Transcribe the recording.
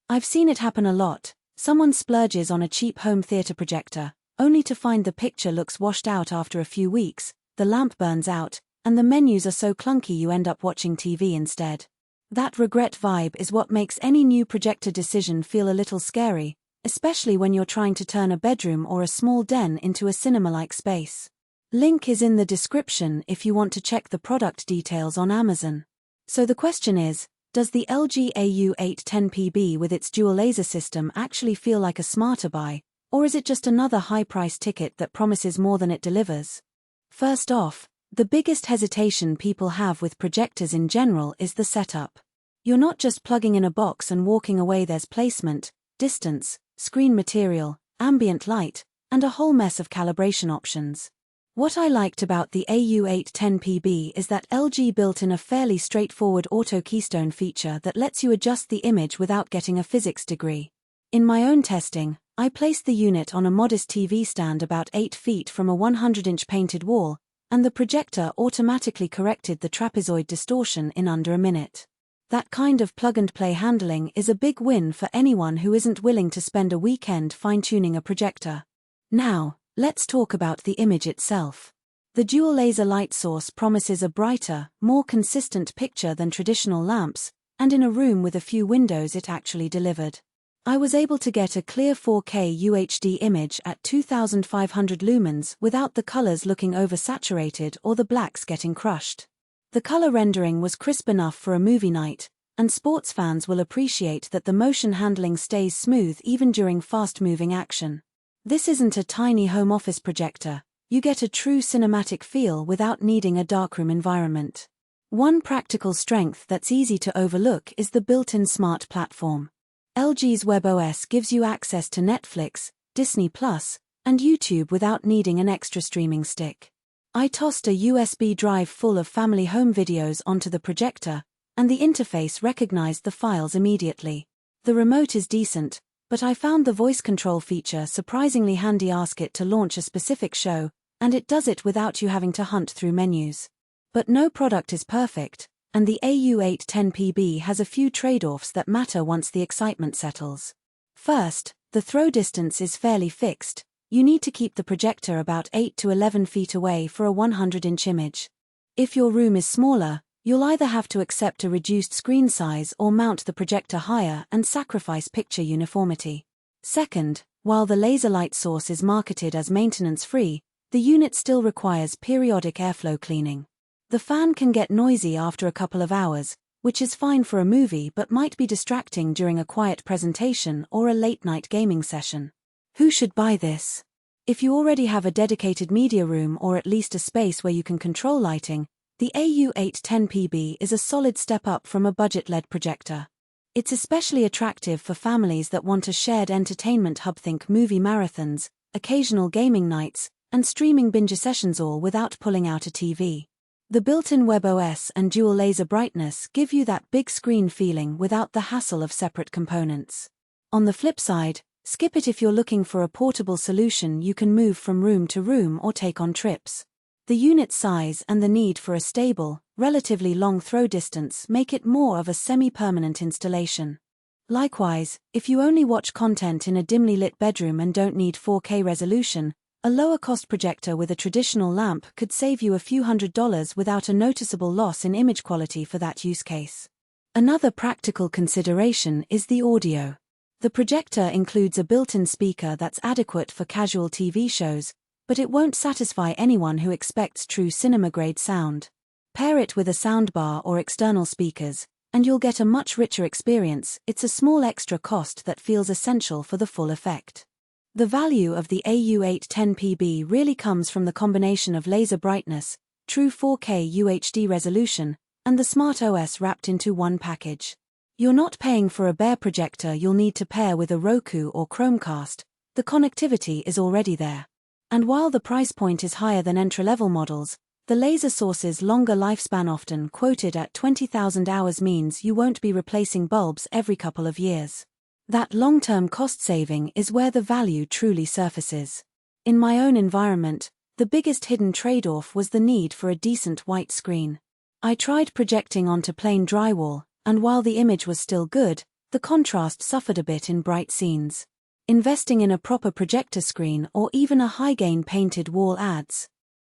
I've seen it happen a lot. Someone splurges on a cheap home theater projector, only to find the picture looks washed out after a few weeks, the lamp burns out, and the menus are so clunky you end up watching TV instead. That regret vibe is what makes any new projector decision feel a little scary, especially when you're trying to turn a bedroom or a small den into a cinema-like space. Link is in the description if you want to check the product details on Amazon. So the question is, does the LG AU810PB with its dual laser system actually feel like a smarter buy, or is it just another high-price ticket that promises more than it delivers? First off, the biggest hesitation people have with projectors in general is the setup. You're not just plugging in a box and walking away. There's placement, distance, screen material, ambient light, and a whole mess of calibration options. What I liked about the AU810PB is that LG built in a fairly straightforward auto keystone feature that lets you adjust the image without getting a physics degree. In my own testing, I placed the unit on a modest TV stand about 8 feet from a 100-inch painted wall, and the projector automatically corrected the trapezoid distortion in under a minute. That kind of plug-and-play handling is a big win for anyone who isn't willing to spend a weekend fine-tuning a projector. Now, let's talk about the image itself. The dual laser light source promises a brighter, more consistent picture than traditional lamps, and in a room with a few windows it actually delivered. I was able to get a clear 4K UHD image at 2500 lumens without the colors looking oversaturated or the blacks getting crushed. The color rendering was crisp enough for a movie night, and sports fans will appreciate that the motion handling stays smooth even during fast-moving action. This isn't a tiny home office projector. You get a true cinematic feel without needing a darkroom environment. One practical strength that's easy to overlook is the built-in smart platform. LG's WebOS gives you access to Netflix, Disney+, and YouTube without needing an extra streaming stick. I tossed a USB drive full of family home videos onto the projector, and the interface recognized the files immediately. The remote is decent, but I found the voice control feature surprisingly handy. Ask it to launch a specific show, and it does it without you having to hunt through menus. But no product is perfect, and the AU810PB has a few trade-offs that matter once the excitement settles. First, the throw distance is fairly fixed. You need to keep the projector about 8 to 11 feet away for a 100-inch image. If your room is smaller, you'll either have to accept a reduced screen size or mount the projector higher and sacrifice picture uniformity. Second, while the laser light source is marketed as maintenance-free, the unit still requires periodic airflow cleaning. The fan can get noisy after a couple of hours, which is fine for a movie but might be distracting during a quiet presentation or a late-night gaming session. Who should buy this? If you already have a dedicated media room or at least a space where you can control lighting, the AU810PB is a solid step up from a budget-led projector. It's especially attractive for families that want a shared entertainment hub. Think movie marathons, occasional gaming nights, and streaming binge sessions, all without pulling out a TV. The built-in WebOS and dual laser brightness give you that big screen feeling without the hassle of separate components. On the flip side, skip it if you're looking for a portable solution you can move from room to room or take on trips. The unit size and the need for a stable, relatively long throw distance make it more of a semi-permanent installation. Likewise, if you only watch content in a dimly lit bedroom and don't need 4K resolution, a lower-cost projector with a traditional lamp could save you a few $100s without a noticeable loss in image quality for that use case. Another practical consideration is the audio. The projector includes a built-in speaker that's adequate for casual TV shows, but it won't satisfy anyone who expects true cinema-grade sound. Pair it with a soundbar or external speakers, and you'll get a much richer experience. It's a small extra cost that feels essential for the full effect. The value of the AU810PB really comes from the combination of laser brightness, true 4K UHD resolution, and the smart OS wrapped into one package. You're not paying for a bare projector you'll need to pair with a Roku or Chromecast. The connectivity is already there. And while the price point is higher than entry-level models, the laser source's longer lifespan, often quoted at 20,000 hours, means you won't be replacing bulbs every couple of years. That long-term cost saving is where the value truly surfaces. In my own environment, the biggest hidden trade-off was the need for a decent white screen. I tried projecting onto plain drywall, and while the image was still good, the contrast suffered a bit in bright scenes. Investing in a proper projector screen or even a high-gain painted wall adds